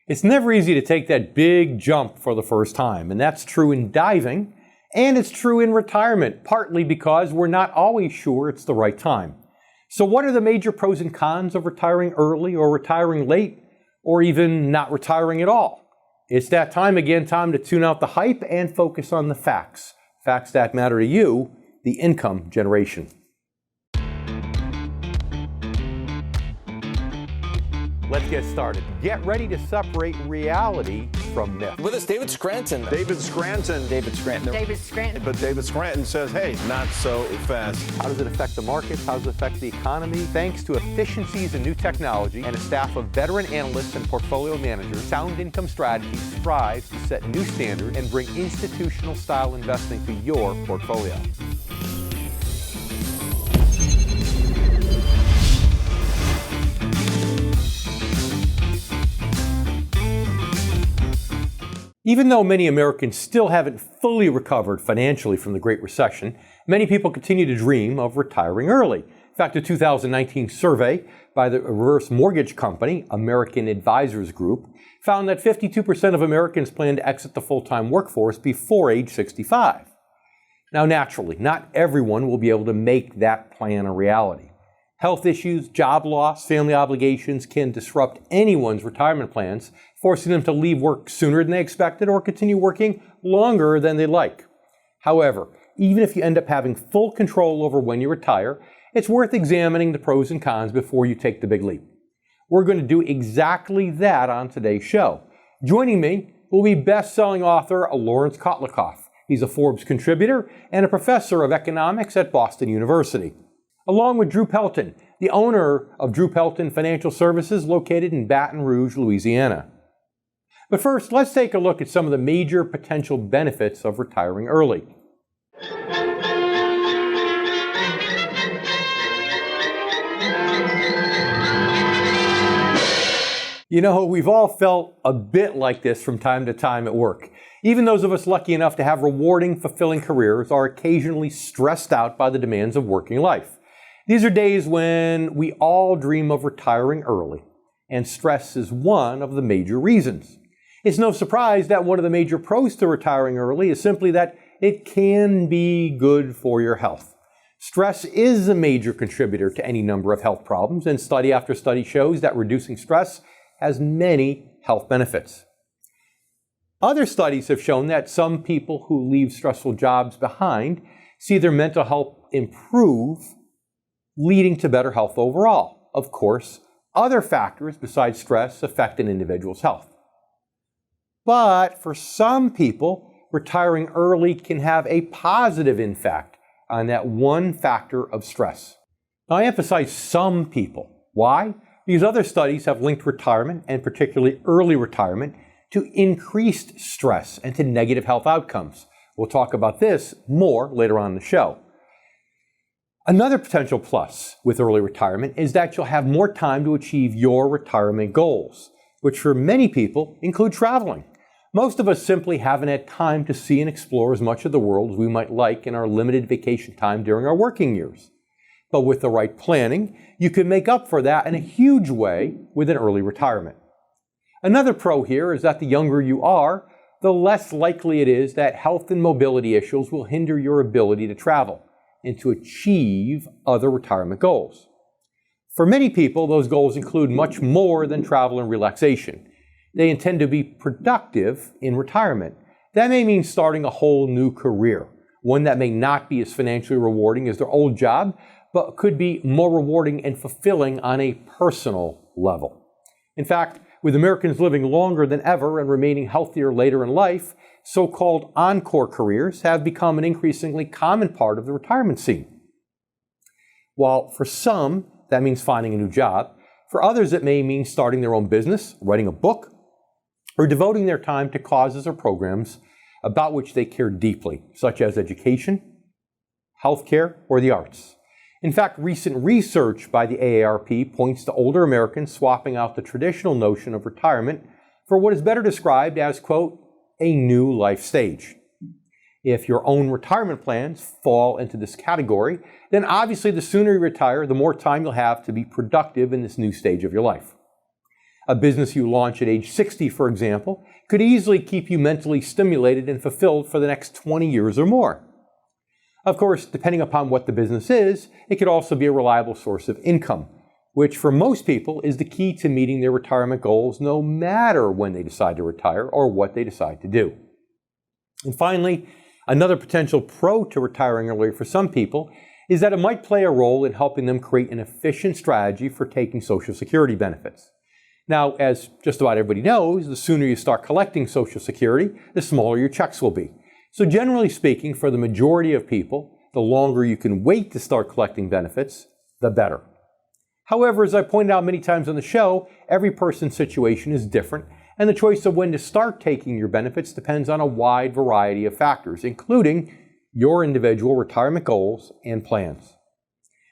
It's never easy to take that big jump for the first time, and that's true in diving, and it's true in retirement, partly because we're not always sure it's the right time. So what are the major pros and cons of retiring early or retiring late, or even not retiring at all? It's that time again, time to tune out the hype and focus on the facts. Facts that matter to you, the income generation. Let's get started. Get ready to separate reality from myth. With us, David Scranton. David Scranton. David Scranton. David Scranton. But David Scranton says, hey, not so fast. How does it affect the markets? How does it affect the economy? Thanks to efficiencies in new technology and a staff of veteran analysts and portfolio managers, Sound Income Strategies strives to set new standards and bring institutional style investing to your portfolio. Even though many Americans still haven't fully recovered financially from the Great Recession, many people continue to dream of retiring early. In fact, a 2019 survey by the reverse mortgage company, American Advisors Group, found that 52% of Americans plan to exit the full-time workforce before age 65. Now, naturally, not everyone will be able to make that plan a reality. Health issues, job loss, family obligations can disrupt anyone's retirement plans, forcing them to leave work sooner than they expected or continue working longer than they like. However, even if you end up having full control over when you retire, it's worth examining the pros and cons before you take the big leap. We're going to do exactly that on today's show. Joining me will be best-selling author Laurence Kotlikoff. He's a Forbes contributor and a professor of economics at Boston University. Along with Drew Pelton, the owner of Drew Pelton Financial Services located in Baton Rouge, Louisiana. But first, let's take a look at some of the major potential benefits of retiring early. You know, we've all felt a bit like this from time to time at work. Even those of us lucky enough to have rewarding, fulfilling careers are occasionally stressed out by the demands of working life. These are days when we all dream of retiring early, and stress is one of the major reasons. It's no surprise that one of the major pros to retiring early is simply that it can be good for your health. Stress is a major contributor to any number of health problems, and study after study shows that reducing stress has many health benefits. Other studies have shown that some people who leave stressful jobs behind see their mental health improve, leading to better health overall. Of course, other factors besides stress affect an individual's health. But for some people, retiring early can have a positive impact on that one factor of stress. Now, I emphasize some people. Why? Because other studies have linked retirement, and particularly early retirement, to increased stress and to negative health outcomes. We'll talk about this more later on in the show. Another potential plus with early retirement is that you'll have more time to achieve your retirement goals, which for many people include traveling. Most of us simply haven't had time to see and explore as much of the world as we might like in our limited vacation time during our working years. But with the right planning, you can make up for that in a huge way with an early retirement. Another pro here is that the younger you are, the less likely it is that health and mobility issues will hinder your ability to travel and to achieve other retirement goals. For many people, those goals include much more than travel and relaxation. They intend to be productive in retirement. That may mean starting a whole new career, one that may not be as financially rewarding as their old job, but could be more rewarding and fulfilling on a personal level. In fact, with Americans living longer than ever and remaining healthier later in life, so-called encore careers have become an increasingly common part of the retirement scene. While for some, that means finding a new job, for others it may mean starting their own business, writing a book, or devoting their time to causes or programs about which they care deeply, such as education, healthcare, or the arts. In fact, recent research by the AARP points to older Americans swapping out the traditional notion of retirement for what is better described as, quote, a new life stage. If your own retirement plans fall into this category, then obviously the sooner you retire, the more time you'll have to be productive in this new stage of your life. A business you launch at age 60, for example, could easily keep you mentally stimulated and fulfilled for the next 20 years or more. Of course, depending upon what the business is, it could also be a reliable source of income, which for most people is the key to meeting their retirement goals no matter when they decide to retire or what they decide to do. And finally, another potential pro to retiring early for some people is that it might play a role in helping them create an efficient strategy for taking Social Security benefits. Now, as just about everybody knows, the sooner you start collecting Social Security, the smaller your checks will be. So generally speaking, for the majority of people, the longer you can wait to start collecting benefits, the better. However, as I pointed out many times on the show, every person's situation is different, and the choice of when to start taking your benefits depends on a wide variety of factors, including your individual retirement goals and plans.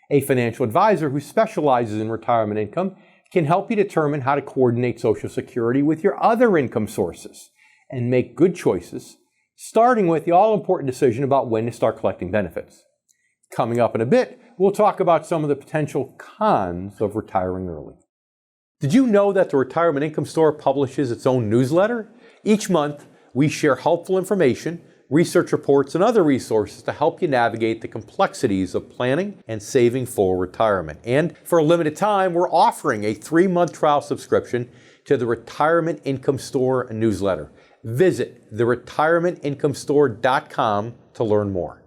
A financial advisor who specializes in retirement income can help you determine how to coordinate Social Security with your other income sources and make good choices, starting with the all-important decision about when to start collecting benefits. Coming up in a bit, we'll talk about some of the potential cons of retiring early. Did you know that the Retirement Income Store publishes its own newsletter? Each month, we share helpful information, research reports, and other resources to help you navigate the complexities of planning and saving for retirement. And for a limited time, we're offering a 3-month trial subscription to the Retirement Income Store newsletter. Visit theretirementincomestore.com to learn more.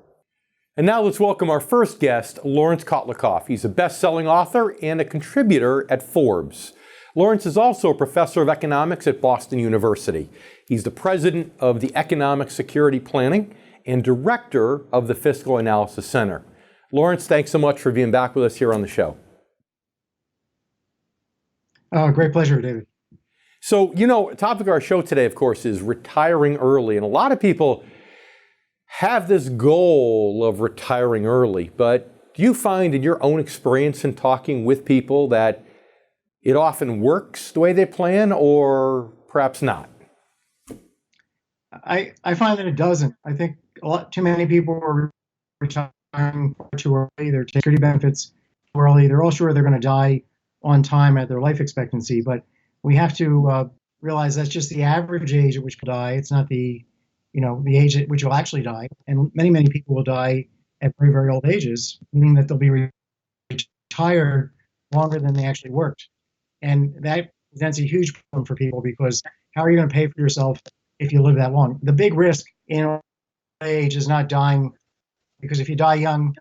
And now let's welcome our first guest, Laurence Kotlikoff. He's a best-selling author and a contributor at Forbes. Laurence is also a professor of economics at Boston University. He's the president of the Economic Security Planning and director of the Fiscal Analysis Center. Laurence, thanks so much for being back with us here on the show. Great pleasure, David. So, the topic of our show today, of course, is retiring early. And a lot of people have this goal of retiring early, but do you find in your own experience in talking with people that it often works the way they plan, or perhaps not? I find that it doesn't. I think too many people are retiring far too early. They're taking security benefits too early. They're all sure they're going to die on time at their life expectancy, but we have to realize that's just the average age at which people die. It's not the age at which you'll actually die. And many, many people will die at very, very old ages, meaning that they'll be retired longer than they actually worked. And that presents a huge problem for people, because how are you going to pay for yourself if you live that long? The big risk in old age is not dying, because if you die young,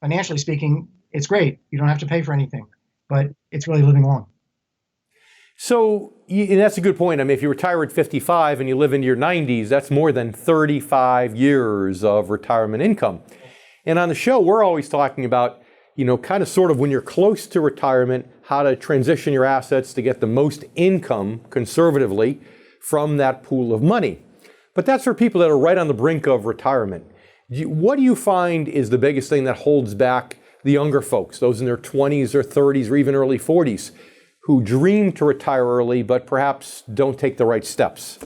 financially speaking, it's great. You don't have to pay for anything, but it's really living long. So, and that's a good point. I mean, if you retire at 55 and you live into your 90s, that's more than 35 years of retirement income. And on the show, we're always talking about, kind of sort of when you're close to retirement, how to transition your assets to get the most income conservatively from that pool of money. But that's for people that are right on the brink of retirement. What do you find is the biggest thing that holds back the younger folks, those in their 20s or 30s or even early 40s, who dream to retire early but perhaps don't take the right steps?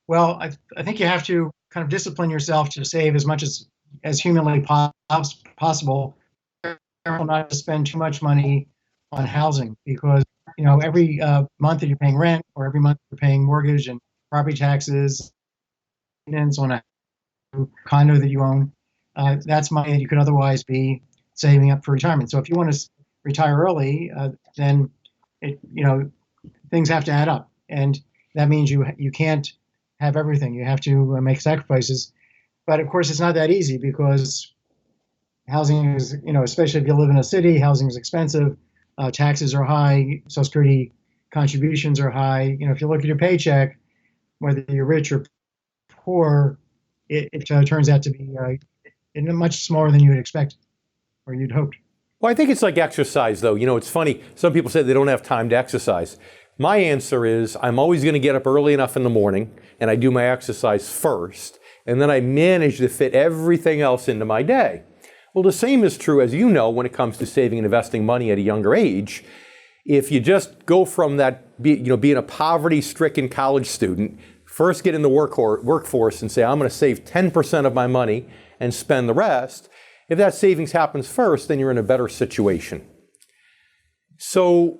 Well, I think you have to kind of discipline yourself to save as much as humanly possible. Careful not to spend too much money on housing, because every month that you're paying rent, or every month you're paying mortgage and property taxes, maintenance on a condo that you own, that's money that you could otherwise be saving up for retirement. So if you want to retire early, then things have to add up, and that means you can't have everything. You have to make sacrifices. But of course, it's not that easy, because housing is, especially if you live in a city, housing is expensive. Taxes are high. Social Security contributions are high. If you look at your paycheck, whether you're rich or poor, it turns out to be much smaller than you would expect or you'd hoped. Well, I think it's like exercise, though. It's funny. Some people say they don't have time to exercise. My answer is I'm always going to get up early enough in the morning, and I do my exercise first, and then I manage to fit everything else into my day. Well, the same is true, as when it comes to saving and investing money at a younger age. If you just go from that, being a poverty-stricken college student, first get in the workforce and say, I'm going to save 10% of my money and spend the rest. If that savings happens first, then you're in a better situation. So,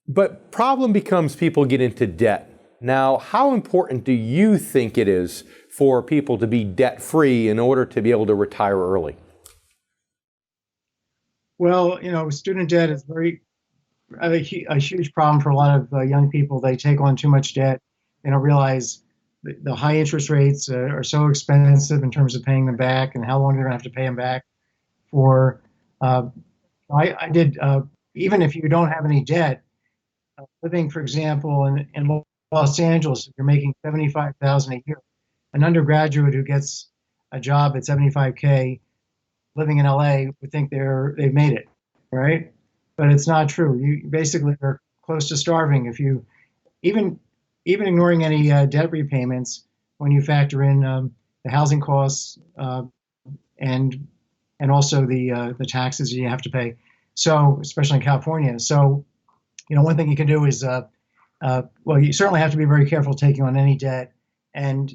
but problem becomes people get into debt. Now, how important do you think it is for people to be debt-free in order to be able to retire early? Well, student debt is a huge problem for a lot of young people. They take on too much debt. They don't realize the high interest rates are so expensive in terms of paying them back and how long they're going to have to pay them back for. I did, even if you don't have any debt, living, for example, in Los Angeles, if you're making $75,000 a year, an undergraduate who gets a job at $75K living in LA would think they've made it, right? But it's not true. You basically are close to starving if you even ignoring any debt repayments when you factor in the housing costs and also the taxes you have to pay. So, especially in California. So, one thing you can do is, well, you certainly have to be very careful taking on any debt. And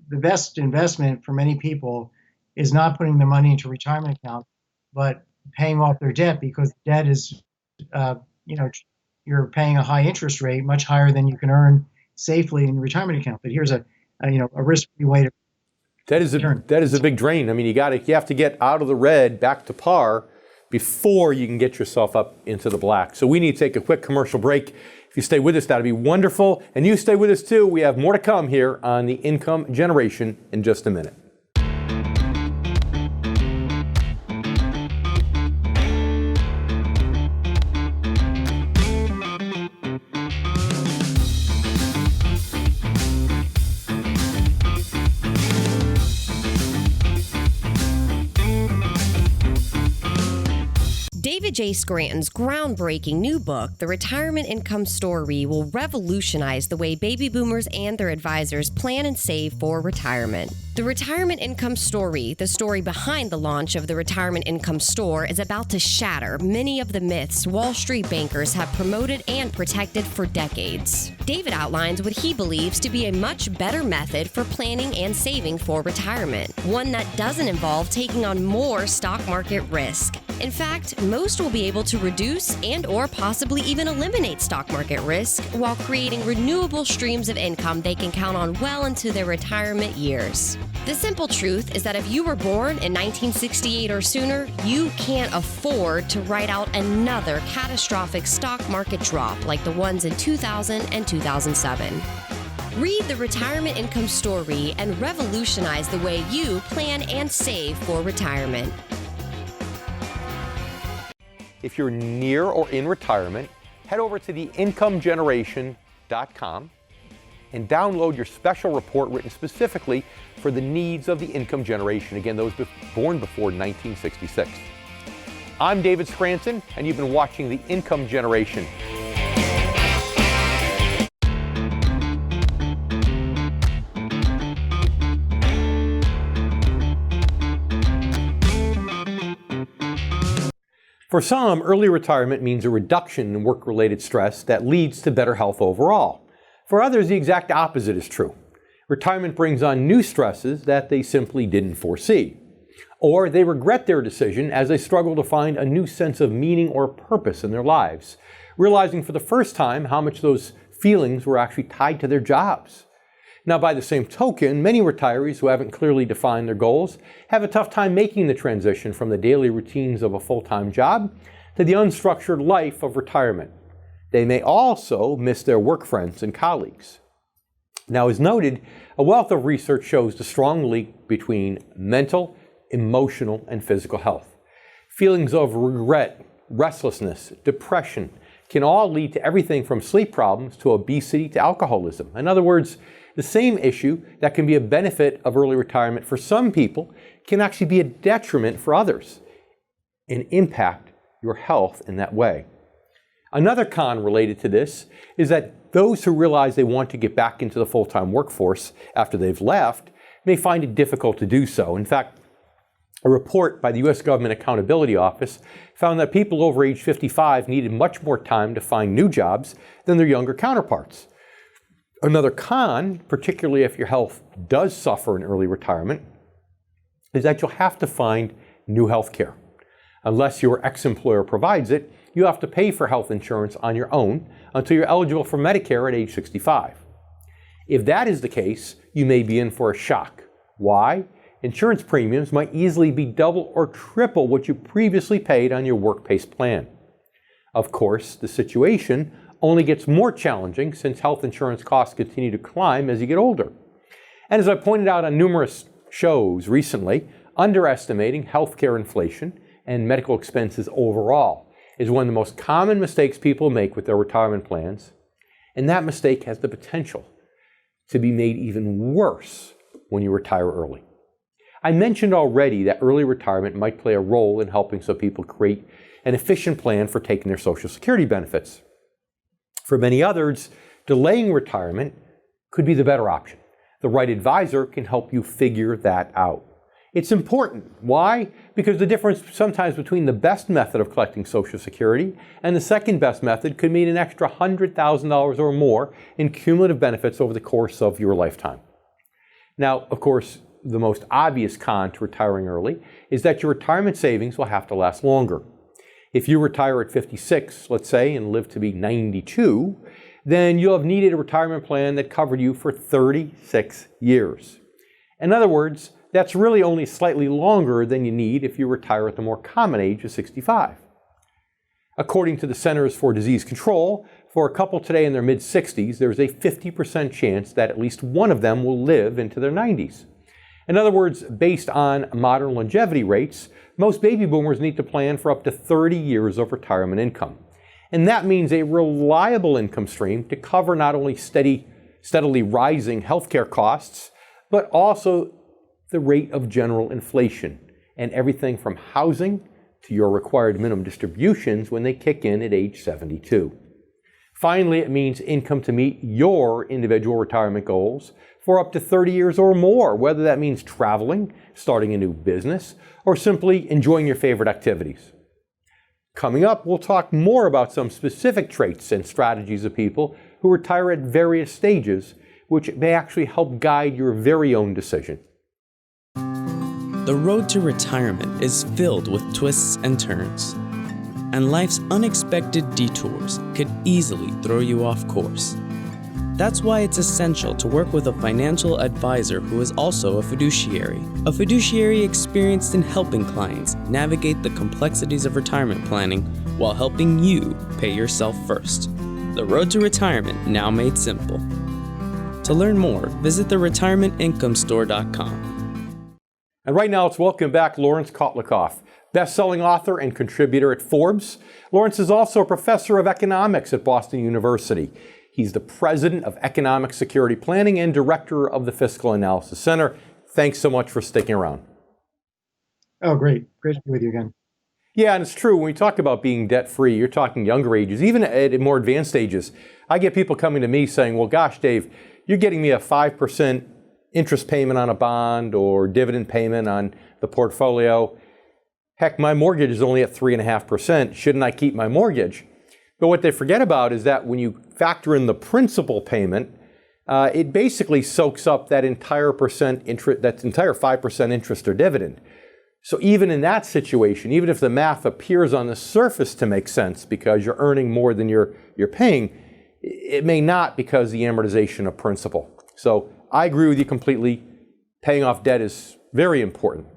the best investment for many people is not putting their money into a retirement account, but paying off their debt, because debt is, you're paying a high interest rate, much higher than you can earn safely in your retirement account. But here's a risk-free way to. That is a big drain. I mean, you have to get out of the red back to par before you can get yourself up into the black. So we need to take a quick commercial break. If you stay with us, that'd be wonderful. And you stay with us too. We have more to come here on the income generation in just a minute. David J. Scranton's groundbreaking new book, The Retirement Income Story, will revolutionize the way baby boomers and their advisors plan and save for retirement. The Retirement Income Story, the story behind the launch of the Retirement Income Store, is about to shatter many of the myths Wall Street bankers have promoted and protected for decades. David outlines what he believes to be a much better method for planning and saving for retirement, one that doesn't involve taking on more stock market risk. In fact, most will be able to reduce and or possibly even eliminate stock market risk while creating renewable streams of income they can count on well into their retirement years. The simple truth is that if you were born in 1968 or sooner, you can't afford to ride out another catastrophic stock market drop like the ones in 2000 and 2007. Read The Retirement Income Story and revolutionize the way you plan and save for retirement. If you're near or in retirement, head over to theincomegeneration.com and download your special report written specifically for the needs of the income generation. Again, those born before 1966. I'm David Scranton, and you've been watching The Income Generation. For some, early retirement means a reduction in work-related stress that leads to better health overall. For others, the exact opposite is true. Retirement brings on new stresses that they simply didn't foresee. Or they regret their decision as they struggle to find a new sense of meaning or purpose in their lives, realizing for the first time how much those feelings were actually tied to their jobs. Now, by the same token, many retirees who haven't clearly defined their goals have a tough time making the transition from the daily routines of a full-time job to the unstructured life of retirement. They may also miss their work friends and colleagues. Now, as noted, a wealth of research shows the strong link between mental, emotional, and physical health. Feelings of regret, restlessness, depression can all lead to everything from sleep problems to obesity to alcoholism. In other words, the same issue that can be a benefit of early retirement for some people can actually be a detriment for others and impact your health in that way. Another con related to this is that those who realize they want to get back into the full-time workforce after they've left may find it difficult to do so. In fact, a report by the U.S. Government Accountability Office found that people over age 55 needed much more time to find new jobs than their younger counterparts. Another con, particularly if your health does suffer in early retirement, is that you'll have to find new health care. Unless your ex-employer provides it, you have to pay for health insurance on your own until you're eligible for Medicare at age 65. If that is the case, you may be in for a shock. Why? Insurance premiums might easily be double or triple what you previously paid on your work-based plan. Of course, the situation only gets more challenging since health insurance costs continue to climb as you get older. And as I pointed out on numerous shows recently, underestimating healthcare inflation and medical expenses overall is one of the most common mistakes people make with their retirement plans, and that mistake has the potential to be made even worse when you retire early. I mentioned already that early retirement might play a role in helping some people create an efficient plan for taking their Social Security benefits. For many others, delaying retirement could be the better option. The right advisor can help you figure that out. It's important. Why? Because the difference sometimes between the best method of collecting Social Security and the second best method could mean an extra $100,000 or more in cumulative benefits over the course of your lifetime. Now, of course, the most obvious con to retiring early is that your retirement savings will have to last longer. If you retire at 56, let's say, and live to be 92, then you'll have needed a retirement plan that covered you for 36 years. In other words, that's really only slightly longer than you need if you retire at the more common age of 65. According to the Centers for Disease Control, for a couple today in their mid-60s, there's a 50% chance that at least one of them will live into their 90s. In other words, based on modern longevity rates, most baby boomers need to plan for up to 30 years of retirement income. And that means a reliable income stream to cover not only steadily rising healthcare costs, but also the rate of general inflation and everything from housing to your required minimum distributions when they kick in at age 72. Finally, it means income to meet your individual retirement goals for up to 30 years or more, whether that means traveling, starting a new business, or simply enjoying your favorite activities. Coming up, we'll talk more about some specific traits and strategies of people who retire at various stages, which may actually help guide your very own decision. The road to retirement is filled with twists and turns, and life's unexpected detours could easily throw you off course. That's why it's essential to work with a financial advisor who is also a fiduciary experienced in helping clients navigate the complexities of retirement planning while helping you pay yourself first. The road to retirement now made simple. To learn more, visit theretirementincomeStore.com. And right now, let's welcome back Laurence Kotlikoff, best-selling author and contributor at Forbes. Laurence is also a professor of economics at Boston University. He's the president of Economic Security Planning and director of the Fiscal Analysis Center. Thanks so much for sticking around. Oh, great. Great to be with you again. Yeah, and it's true. When we talk about being debt-free, you're talking younger ages, even at more advanced ages. I get people coming to me saying, well, gosh, Dave, you're getting me a 5% interest payment on a bond or dividend payment on the portfolio. Heck, my mortgage is only at 3.5%. Shouldn't I keep my mortgage? But what they forget about is that when you factor in the principal payment, it basically soaks up that entire 5% interest or dividend. So even in that situation, even if the math appears on the surface to make sense because you're earning more than you're paying, it may not because the amortization of principal. So I agree with you completely. Paying off debt is very important.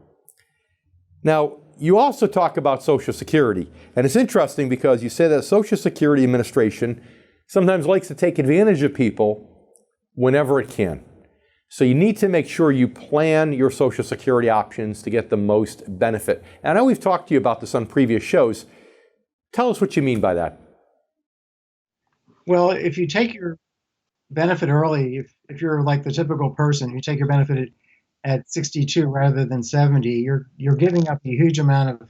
Now, you also talk about Social Security, and it's interesting because you say that the Social Security Administration sometimes likes to take advantage of people whenever it can. So you need to make sure you plan your Social Security options to get the most benefit. And I know we've talked to you about this on previous shows. Tell us what you mean by that. Well, if you take your benefit early, if you're like the typical person, you take your benefit at 62 rather than 70, you're giving up a huge amount of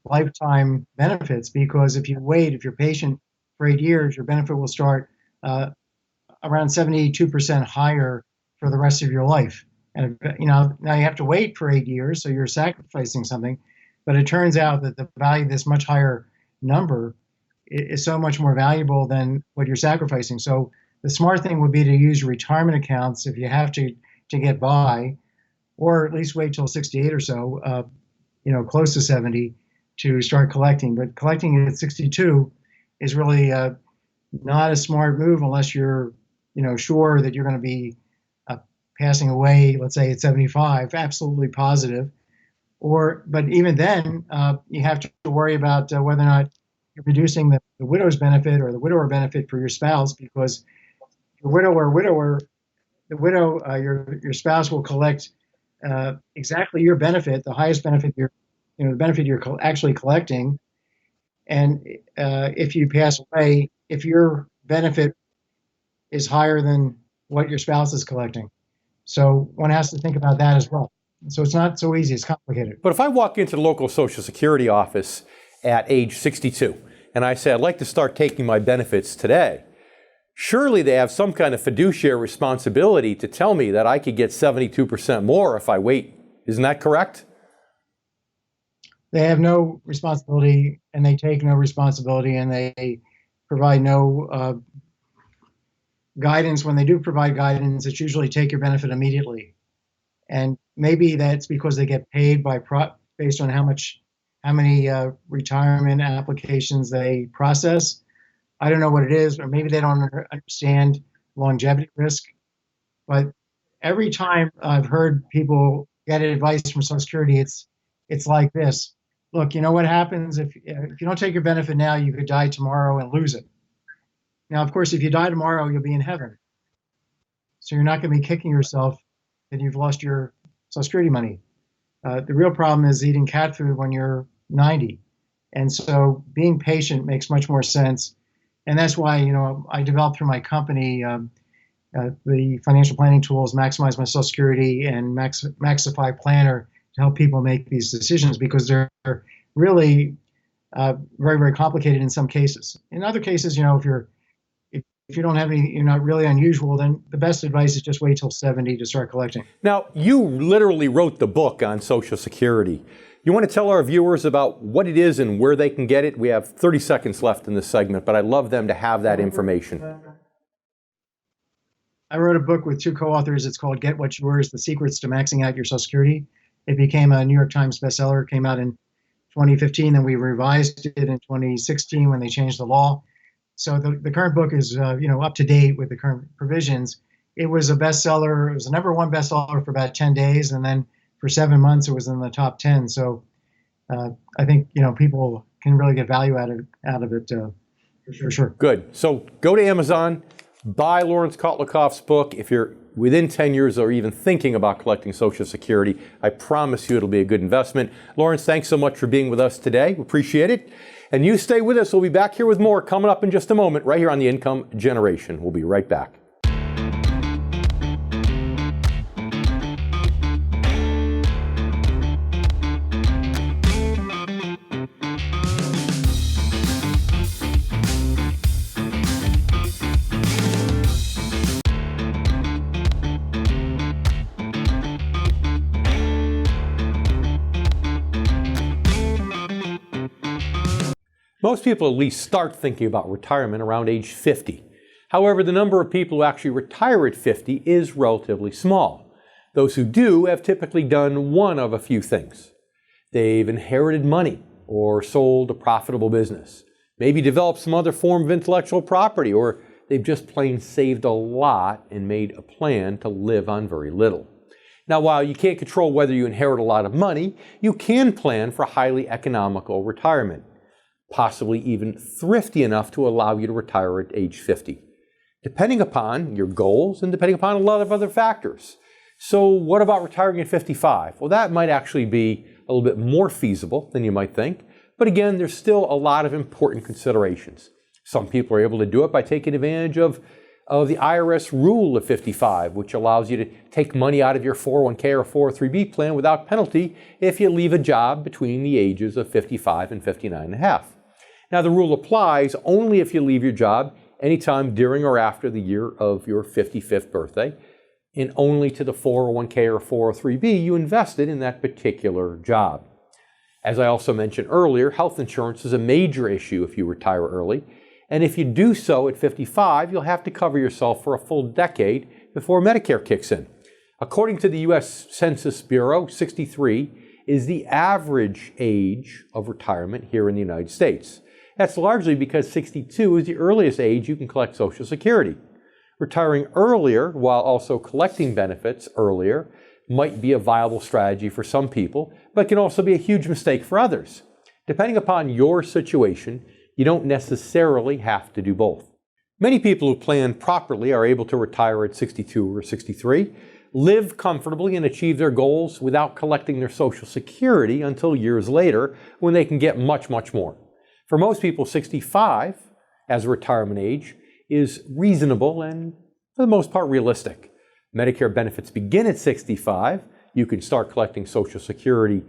lifetime benefits, because if you wait, if you're patient for 8 years, your benefit will start around 72% higher for the rest of your life. And now you have to wait for 8 years, so you're sacrificing something. But it turns out that the value of this much higher number is so much more valuable than what you're sacrificing. So the smart thing would be to use retirement accounts if you have to get by, or at least wait till 68 or so, close to 70, to start collecting. But collecting at 62 is really not a smart move unless you're, sure that you're going to be passing away, let's say at 75, absolutely positive. But even then, you have to worry about whether or not you're reducing the widow's benefit or the widower benefit for your spouse, because your widower, your spouse will collect exactly your benefit, the highest benefit the benefit you're actually collecting. And if you pass away, if your benefit is higher than what your spouse is collecting. So one has to think about that as well. So it's not so easy, it's complicated. But if I walk into the local Social Security office at age 62 and I say, I'd like to start taking my benefits today, surely they have some kind of fiduciary responsibility to tell me that I could get 72% more if I wait. Isn't that correct? They have no responsibility, and they take no responsibility, and they provide no guidance. When they do provide guidance, it's usually take your benefit immediately. And maybe that's because they get paid based on how many retirement applications they process. I don't know what it is, or maybe they don't understand longevity risk. But every time I've heard people get advice from Social Security, it's like this. Look, you know what happens if you don't take your benefit now, you could die tomorrow and lose it. Now, of course, if you die tomorrow, you'll be in heaven. So you're not going to be kicking yourself that you've lost your Social Security money. The real problem is eating cat food when you're 90. And so being patient makes much more sense. And that's why, I developed through my company the financial planning tools, Maximize My Social Security and Maxify Planner, to help people make these decisions, because they're really very, very complicated in some cases. In other cases, if you don't have any, you're not really unusual, then the best advice is just wait till 70 to start collecting. Now, you literally wrote the book on Social Security. You want to tell our viewers about what it is and where they can get it? We have 30 seconds left in this segment, but I'd love them to have that information. I wrote a book with two co-authors. It's called Get What's Yours, The Secrets to Maxing Out Your Social Security. It became a New York Times bestseller. It came out in 2015, and we revised it in 2016 when they changed the law. So the current book is, up to date with the current provisions. It was a bestseller. It was the number 1 bestseller for about 10 days, and then for 7 months it was in the top 10. So I think people can really get value out of it for sure. Good. So go to Amazon, buy Laurence Kotlikoff's book. If you're within 10 years or even thinking about collecting Social Security, I promise you it'll be a good investment. Laurence, thanks so much for being with us today. We appreciate it. And you stay with us. We'll be back here with more coming up in just a moment, right here on The Income Generation. We'll be right back. Most people at least start thinking about retirement around age 50. However, the number of people who actually retire at 50 is relatively small. Those who do have typically done one of a few things. They've inherited money or sold a profitable business, maybe developed some other form of intellectual property, or they've just plain saved a lot and made a plan to live on very little. Now, while you can't control whether you inherit a lot of money, you can plan for a highly economical retirement, possibly even thrifty enough to allow you to retire at age 50, depending upon your goals and depending upon a lot of other factors. So what about retiring at 55? Well, that might actually be a little bit more feasible than you might think. But again, there's still a lot of important considerations. Some people are able to do it by taking advantage of the IRS rule of 55, which allows you to take money out of your 401k or 403b plan without penalty if you leave a job between the ages of 55 and 59 and a half. Now, the rule applies only if you leave your job anytime during or after the year of your 55th birthday, and only to the 401k or 403b you invested in that particular job. As I also mentioned earlier, health insurance is a major issue if you retire early, and if you do so at 55, you'll have to cover yourself for a full decade before Medicare kicks in. According to the U.S. Census Bureau, 63 is the average age of retirement here in the United States. That's largely because 62 is the earliest age you can collect Social Security. Retiring earlier while also collecting benefits earlier might be a viable strategy for some people, but can also be a huge mistake for others. Depending upon your situation, you don't necessarily have to do both. Many people who plan properly are able to retire at 62 or 63, live comfortably and achieve their goals without collecting their Social Security until years later when they can get much, much more. For most people, 65 as a retirement age is reasonable and for the most part realistic. Medicare benefits begin at 65. You can start collecting Social Security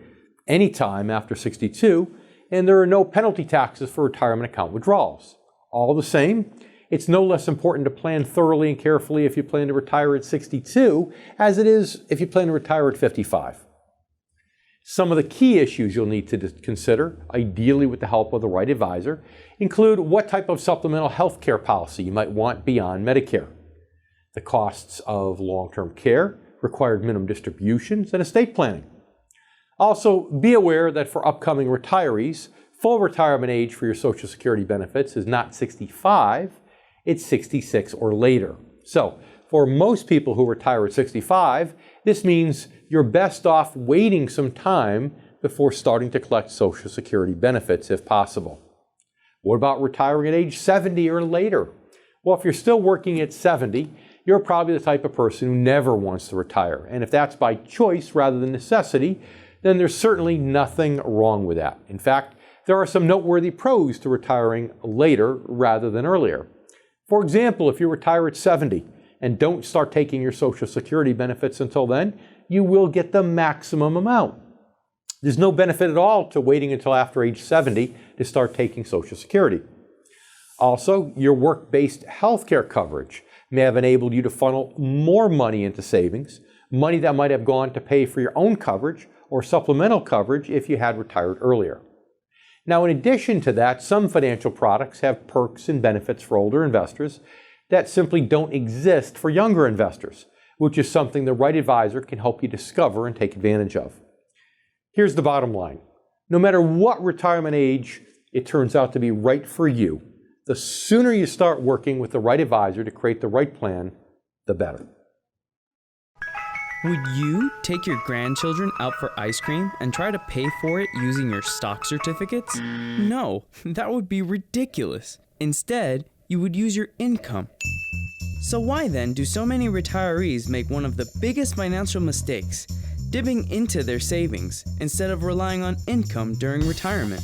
anytime after 62, and there are no penalty taxes for retirement account withdrawals. All the same, it's no less important to plan thoroughly and carefully if you plan to retire at 62 as it is if you plan to retire at 55. Some of the key issues you'll need to consider, ideally with the help of the right advisor, include what type of supplemental health care policy you might want beyond Medicare, the costs of long-term care, required minimum distributions, and estate planning. Also, be aware that for upcoming retirees, full retirement age for your Social Security benefits is not 65, it's 66 or later. So, for most people who retire at 65, this means you're best off waiting some time before starting to collect Social Security benefits if possible. What about retiring at age 70 or later? Well, if you're still working at 70, you're probably the type of person who never wants to retire. And if that's by choice rather than necessity, then there's certainly nothing wrong with that. In fact, there are some noteworthy pros to retiring later rather than earlier. For example, if you retire at 70 and don't start taking your Social Security benefits until then, you will get the maximum amount. There's no benefit at all to waiting until after age 70 to start taking Social Security. Also, your work-based healthcare coverage may have enabled you to funnel more money into savings, money that might have gone to pay for your own coverage or supplemental coverage if you had retired earlier. Now, in addition to that, some financial products have perks and benefits for older investors that simply don't exist for younger investors, which is something the right advisor can help you discover and take advantage of. Here's the bottom line. No matter what retirement age it turns out to be right for you, the sooner you start working with the right advisor to create the right plan, the better. Would you take your grandchildren out for ice cream and try to pay for it using your stock certificates? No, that would be ridiculous. Instead, you would use your income. So why then do so many retirees make one of the biggest financial mistakes, dipping into their savings instead of relying on income during retirement?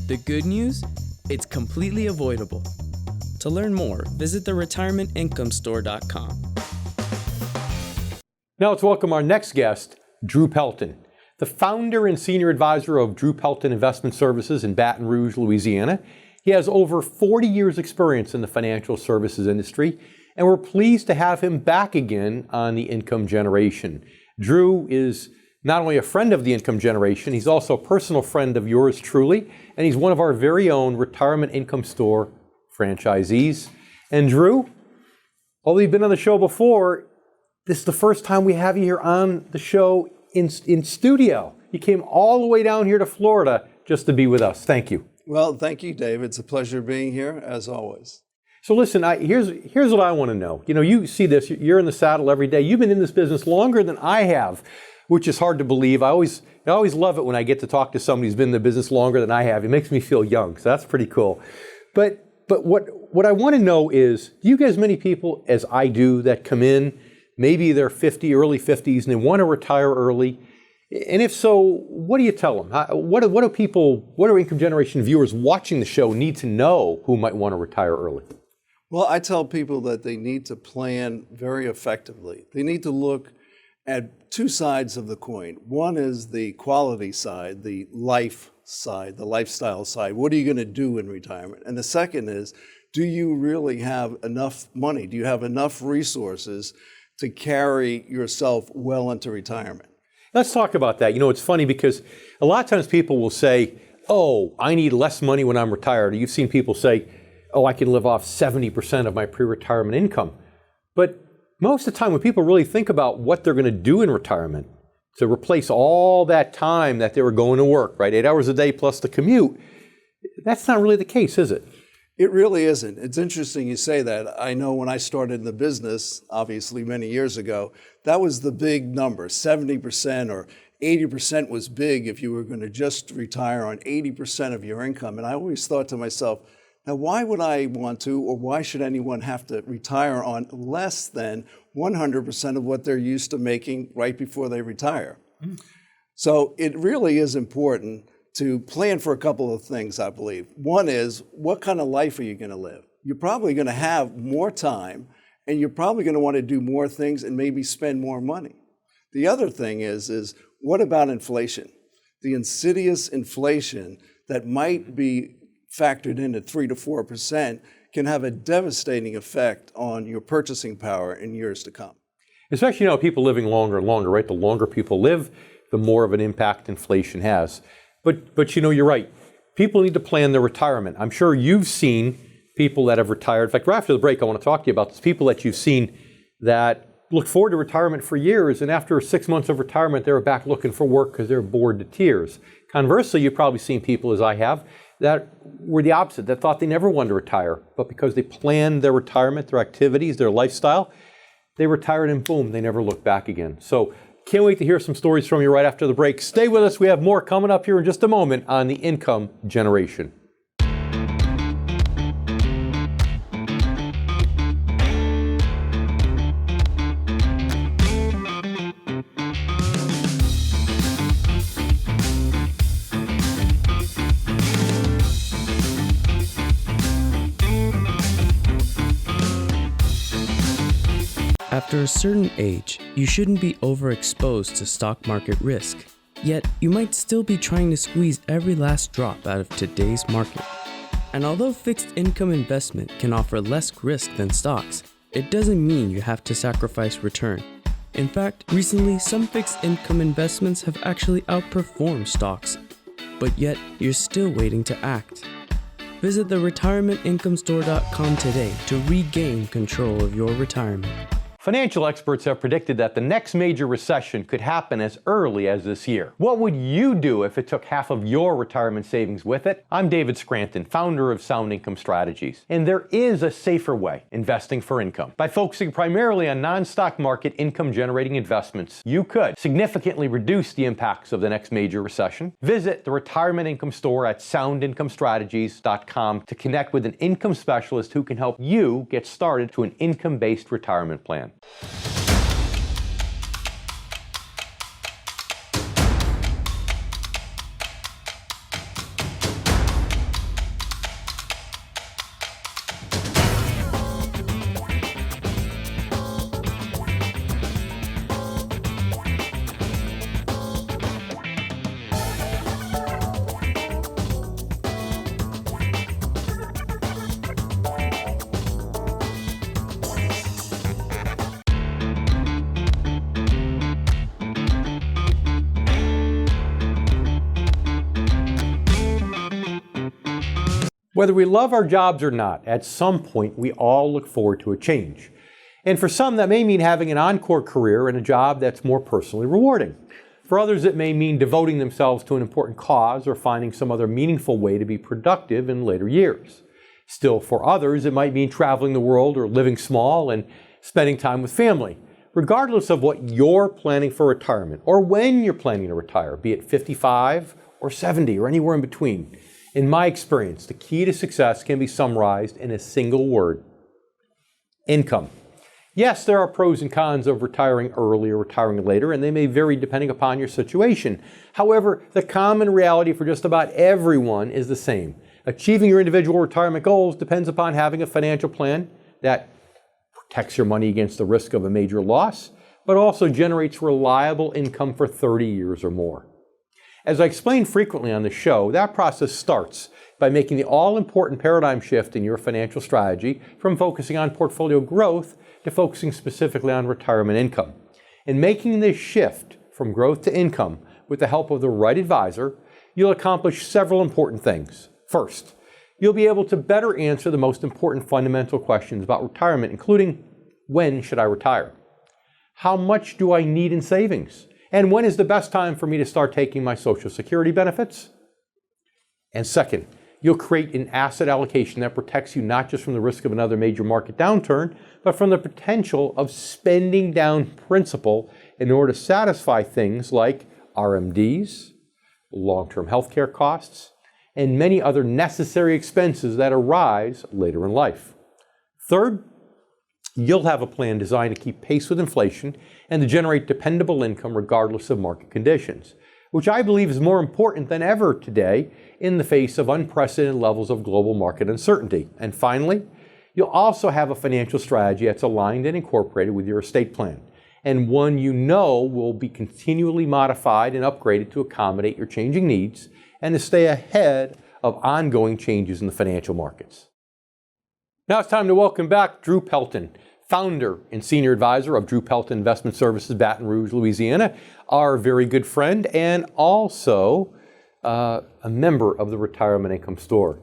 The good news? It's completely avoidable. To learn more, visit theretirementincomestore.com. Now let's welcome our next guest, Drew Pelton, the founder and senior advisor of Drew Pelton Investment Services in Baton Rouge, Louisiana. He has over 40 years experience in the financial services industry, and we're pleased to have him back again on the Income Generation. Drew is not only a friend of the Income Generation, he's also a personal friend of yours truly, and he's one of our very own Retirement Income Store franchisees. And Drew, although you've been on the show before, this is the first time we have you here on the show in studio. You came all the way down here to Florida just to be with us. Thank you. Well, thank you, Dave. It's a pleasure being here, as always. So listen, here's what I want to know. You know, you see this, you're in the saddle every day. You've been in this business longer than I have, which is hard to believe. I always love it when I get to talk to somebody who's been in the business longer than I have. It makes me feel young, so that's pretty cool. But what I want to know is, do you get as many people as I do that come in, maybe they're 50, early 50s, and they want to retire early? And if so, what do you tell them? What do Income Generation viewers watching the show need to know who might want to retire early? Well, I tell people that they need to plan very effectively. They need to look at two sides of the coin. One is the quality side, the life side, the lifestyle side. What are you going to do in retirement? And the second is, do you really have enough money? Do you have enough resources to carry yourself well into retirement? Let's talk about that. You know, it's funny because a lot of times people will say, oh, I need less money when I'm retired. You've seen people say, oh, I can live off 70% of my pre-retirement income. But most of the time when people really think about what they're going to do in retirement, to replace all that time that they were going to work, right? 8 hours a day plus the commute. That's not really the case, is it? It really isn't. It's interesting you say that. I know when I started in the business, obviously many years ago, that was the big number. 70% or 80% was big if you were going to just retire on 80% of your income. And I always thought to myself, now why would I want to, or why should anyone have to retire on less than 100% of what they're used to making right before they retire? So it really is important to plan for a couple of things, I believe. One is, what kind of life are you going to live? You're probably going to have more time, and you're probably going to want to do more things and maybe spend more money. The other thing is what about inflation? The insidious inflation that might be factored in at 3 to 4% can have a devastating effect on your purchasing power in years to come. Especially, people living longer and longer, right? The longer people live, the more of an impact inflation has. But you're right. People need to plan their retirement. I'm sure you've seen people that have retired. In fact, right after the break, I want to talk to you about this. People that you've seen that look forward to retirement for years, and after 6 months of retirement, they were back looking for work because they're bored to tears. Conversely, you've probably seen people, as I have, that were the opposite, that thought they never wanted to retire, but because they planned their retirement, their activities, their lifestyle, they retired and boom, they never looked back again. So can't wait to hear some stories from you right after the break. Stay with us. We have more coming up here in just a moment on the income generation. After a certain age, you shouldn't be overexposed to stock market risk. Yet, you might still be trying to squeeze every last drop out of today's market. And although fixed income investment can offer less risk than stocks, it doesn't mean you have to sacrifice return. In fact, recently some fixed income investments have actually outperformed stocks, but yet you're still waiting to act. Visit the retirementincomeStore.com today to regain control of your retirement. Financial experts have predicted that the next major recession could happen as early as this year. What would you do if it took half of your retirement savings with it? I'm David Scranton, founder of Sound Income Strategies. And there is a safer way, investing for income. By focusing primarily on non-stock market income-generating investments, you could significantly reduce the impacts of the next major recession. Visit the Retirement Income Store at soundincomestrategies.com to connect with an income specialist who can help you get started to an income-based retirement plan. Whether we love our jobs or not, at some point we all look forward to a change. And for some, that may mean having an encore career in a job that's more personally rewarding. For others, it may mean devoting themselves to an important cause or finding some other meaningful way to be productive in later years. Still, for others, it might mean traveling the world or living small and spending time with family. Regardless of what you're planning for retirement or when you're planning to retire, be it 55 or 70 or anywhere in between, in my experience, the key to success can be summarized in a single word: income. Yes, there are pros and cons of retiring early or retiring later, and they may vary depending upon your situation. However, the common reality for just about everyone is the same. Achieving your individual retirement goals depends upon having a financial plan that protects your money against the risk of a major loss, but also generates reliable income for 30 years or more. As I explain frequently on the show, that process starts by making the all-important paradigm shift in your financial strategy from focusing on portfolio growth to focusing specifically on retirement income. In making this shift from growth to income with the help of the right advisor, you'll accomplish several important things. First, you'll be able to better answer the most important fundamental questions about retirement, including: when should I retire? How much do I need in savings? And when is the best time for me to start taking my Social Security benefits? And second, you'll create an asset allocation that protects you not just from the risk of another major market downturn, but from the potential of spending down principal in order to satisfy things like RMDs, long-term healthcare costs, and many other necessary expenses that arise later in life. Third, you'll have a plan designed to keep pace with inflation and to generate dependable income regardless of market conditions, which I believe is more important than ever today in the face of unprecedented levels of global market uncertainty. And finally, you'll also have a financial strategy that's aligned and incorporated with your estate plan, and one you know will be continually modified and upgraded to accommodate your changing needs and to stay ahead of ongoing changes in the financial markets. Now it's time to welcome back Drew Pelton, founder and senior advisor of Drew Pelton Investment Services, Baton Rouge, Louisiana, our very good friend, and also a member of the Retirement Income Store.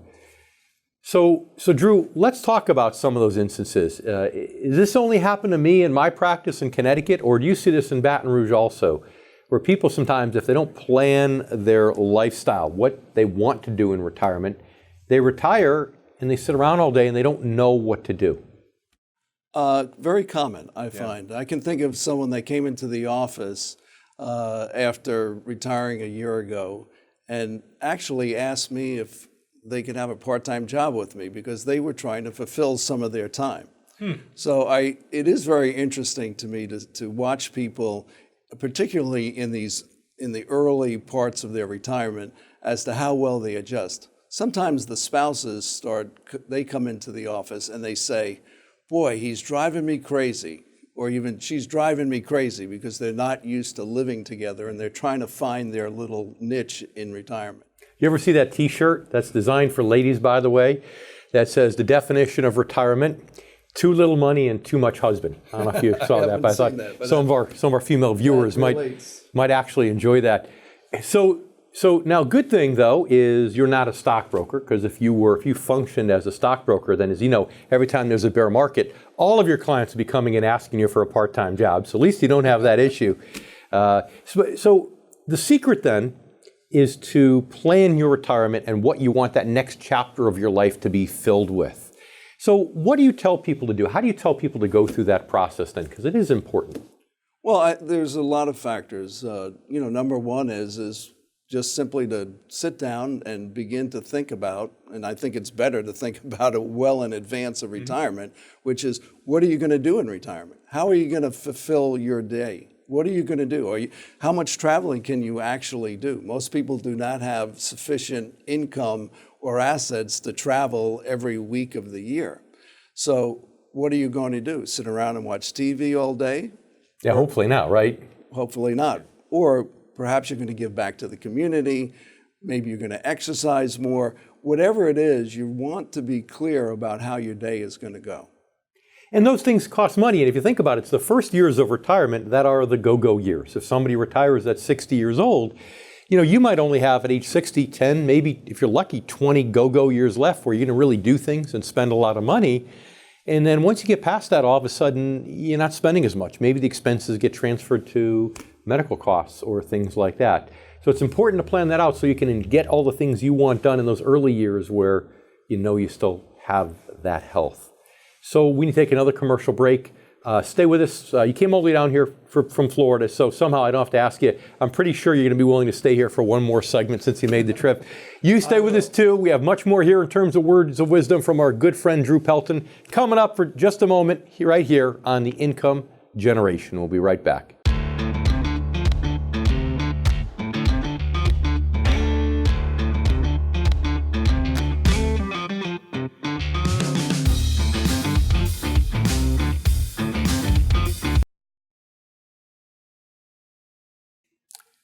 So Drew, let's talk about some of those instances. Does this only happen to me in my practice in Connecticut, or do you see this in Baton Rouge also, where people sometimes, if they don't plan their lifestyle, what they want to do in retirement, they retire and they sit around all day and they don't know what to do? Very common, I find. I can think of someone that came into the office after retiring a year ago and actually asked me if they could have a part-time job with me because they were trying to fulfill some of their time. So it is very interesting to me to watch people, particularly in the early parts of their retirement, as to how well they adjust. Sometimes the spouses they come into the office and they say, boy, he's driving me crazy, or even she's driving me crazy, because they're not used to living together and they're trying to find their little niche in retirement. You ever see that t-shirt that's designed for ladies, by the way, that says the definition of retirement: too little money and too much husband? I don't know if you saw that, but I thought some of our female viewers might actually enjoy that. So now, good thing though is you're not a stockbroker, because if you functioned as a stockbroker, then, as you know, every time there's a bear market, all of your clients will be coming and asking you for a part-time job. So at least you don't have that issue. So the secret then is to plan your retirement and what you want that next chapter of your life to be filled with. So what do you tell people to do? How do you tell people to go through that process then? Because it is important. Well, there's a lot of factors. Number one is just simply to sit down and begin to think about, and I think it's better to think about it well in advance of retirement, which is, what are you going to do in retirement? How are you going to fulfill your day? What are you going to do? How much traveling can you actually do? Most people do not have sufficient income or assets to travel every week of the year. So what are you going to do? Sit around and watch TV all day? Yeah, hopefully not, right? Hopefully not. Or perhaps you're going to give back to the community. Maybe you're going to exercise more. Whatever it is, you want to be clear about how your day is going to go. And those things cost money. And if you think about it, it's the first years of retirement that are the go-go years. If somebody retires at 60 years old, you might only have at age 60, 10, maybe if you're lucky, 20 go-go years left where you're going to really do things and spend a lot of money. And then once you get past that, all of a sudden, you're not spending as much. Maybe the expenses get transferred to medical costs or things like that. So it's important to plan that out so you can get all the things you want done in those early years where you still have that health. So we need to take another commercial break. Stay with us. You came all the way down here from Florida, so somehow I don't have to ask you. I'm pretty sure you're going to be willing to stay here for one more segment since you made the trip. You stay with us too. We have much more here in terms of words of wisdom from our good friend Drew Pelton. Coming up for just a moment, right here on The Income Generation. We'll be right back.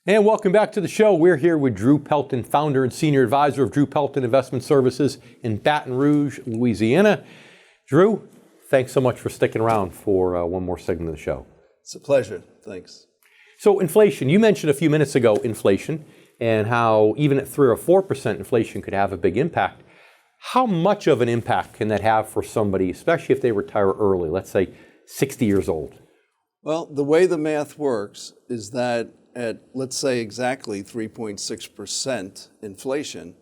And welcome back to the show. We're here with Drew Pelton, founder and senior advisor of Drew Pelton Investment Services in Baton Rouge, Louisiana. Drew, thanks so much for sticking around for one more segment of the show. It's a pleasure. Thanks. So inflation, you mentioned a few minutes ago inflation and how even at 3 or 4% inflation could have a big impact. How much of an impact can that have for somebody, especially if they retire early, let's say 60 years old? Well, the way the math works is that at, let's say, exactly 3.6% inflation,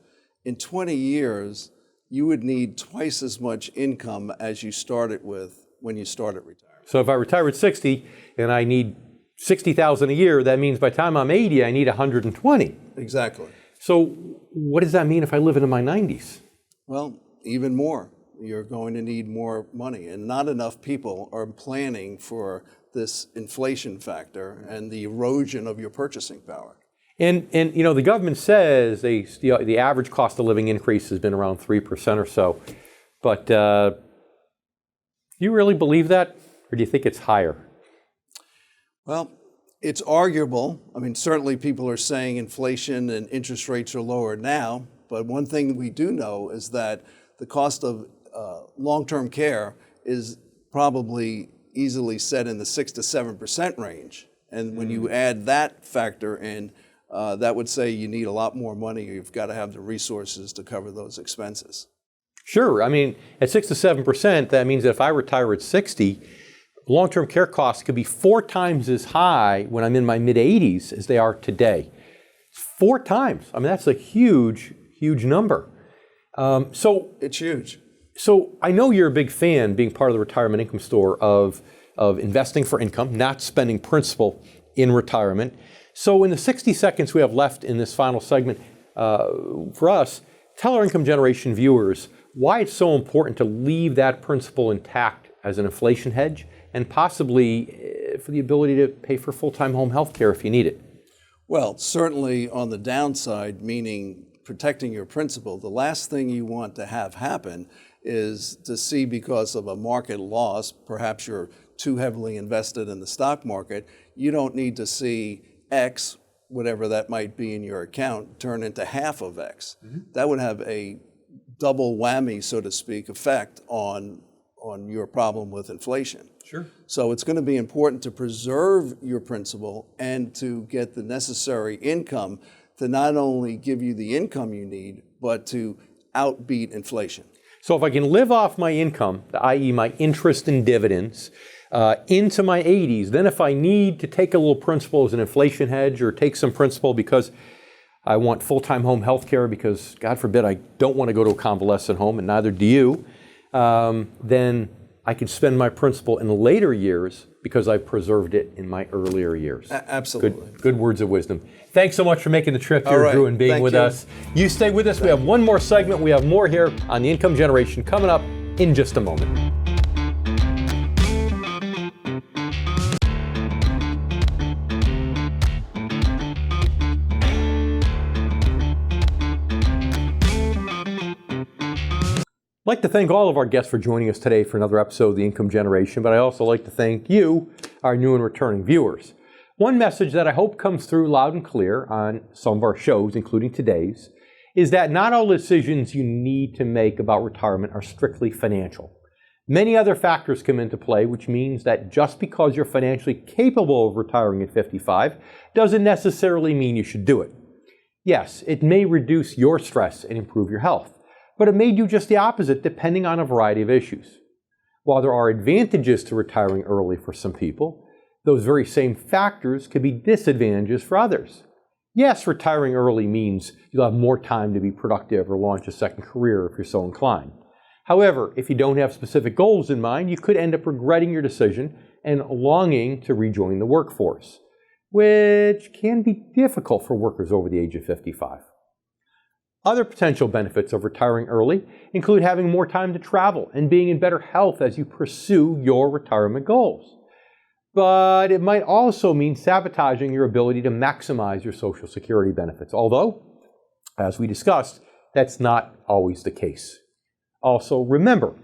in 20 years, you would need twice as much income as you started with when you started retirement. So if I retire at 60 and I need 60,000 a year, that means by the time I'm 80, I need 120. Exactly. So what does that mean if I live into my 90s? Well, even more. You're going to need more money, and not enough people are planning for this inflation factor and the erosion of your purchasing power. And you know, the government says the average cost of living increase has been around 3% or so. But do you really believe that, or do you think it's higher? Well, it's arguable. I mean, certainly people are saying inflation and interest rates are lower now, but one thing we do know is that the cost of long-term care is probably easily set in the 6 to 7% range. And when you add that factor in, that would say you need a lot more money. You've got to have the resources to cover those expenses. Sure. I mean, at 6 to 7%, that means that if I retire at 60, long-term care costs could be 4 times as high when I'm in my mid-80s as they are today. 4 times. I mean, that's a huge, huge number. So it's huge. So I know you're a big fan, being part of the Retirement Income Store, of investing for income, not spending principal in retirement. So in the 60 seconds we have left in this final segment, for us, tell our income generation viewers why it's so important to leave that principal intact as an inflation hedge, and possibly for the ability to pay for full-time home health care if you need it. Well, certainly on the downside, meaning protecting your principal, the last thing you want to have happen is to see, because of a market loss, perhaps you're too heavily invested in the stock market, you don't need to see X, whatever that might be in your account, turn into half of X. That would have a double whammy, so to speak, effect on your problem with inflation. Sure. So it's going to be important to preserve your principal and to get the necessary income to not only give you the income you need, but to outbeat inflation. So if I can live off my income, i.e. my interest and dividends, into my 80s, then if I need to take a little principal as an inflation hedge, or take some principal because I want full-time home health care because, God forbid, I don't want to go to a convalescent home, and neither do you, then I can spend my principal in later years because I preserved it in my earlier years. Absolutely. Good words of wisdom. Thanks so much for making the trip here, right. Drew, and being Thank with you. us. You stay with us. We have one more segment. We have more here on the Income Generation coming up in just a moment. I'd like to thank all of our guests for joining us today for another episode of The Income Generation, but I also like to thank you, our new and returning viewers. One message that I hope comes through loud and clear on some of our shows, including today's, is that not all decisions you need to make about retirement are strictly financial. Many other factors come into play, which means that just because you're financially capable of retiring at 55 doesn't necessarily mean you should do it. Yes, it may reduce your stress and improve your health, but it may do just the opposite depending on a variety of issues. While there are advantages to retiring early for some people, those very same factors could be disadvantages for others. Yes, retiring early means you'll have more time to be productive or launch a second career if you're so inclined. However, if you don't have specific goals in mind, you could end up regretting your decision and longing to rejoin the workforce, which can be difficult for workers over the age of 55. Other potential benefits of retiring early include having more time to travel and being in better health as you pursue your retirement goals. But it might also mean sabotaging your ability to maximize your Social Security benefits, although, as we discussed, that's not always the case. Also, remember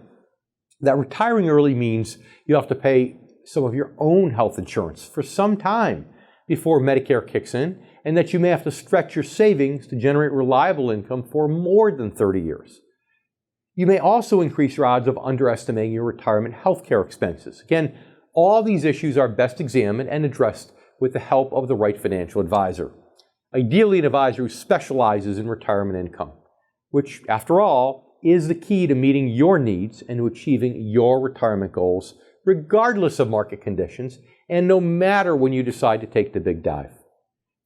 that retiring early means you have to pay some of your own health insurance for some time before Medicare kicks in, and that you may have to stretch your savings to generate reliable income for more than 30 years. You may also increase your odds of underestimating your retirement health care expenses. Again, all these issues are best examined and addressed with the help of the right financial advisor. Ideally, an advisor who specializes in retirement income, which, after all, is the key to meeting your needs and to achieving your retirement goals, regardless of market conditions, and no matter when you decide to take the big dive.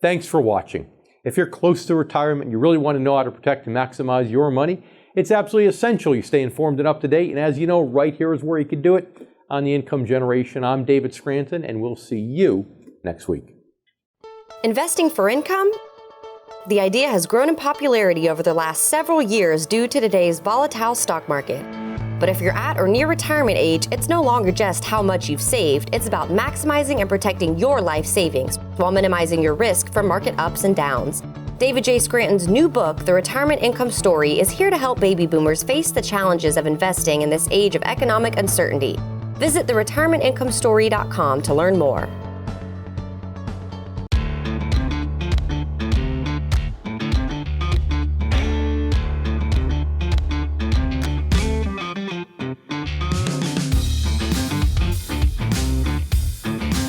Thanks for watching. If you're close to retirement and you really want to know how to protect and maximize your money, it's absolutely essential you stay informed and up to date. And as you know, right here is where you can do it on The Income Generation. I'm David Scranton, and we'll see you next week. Investing for income? The idea has grown in popularity over the last several years due to today's volatile stock market. But if you're at or near retirement age, it's no longer just how much you've saved. It's about maximizing and protecting your life savings while minimizing your risk from market ups and downs. David J. Scranton's new book, The Retirement Income Story, is here to help baby boomers face the challenges of investing in this age of economic uncertainty. Visit theretirementincomestory.com to learn more.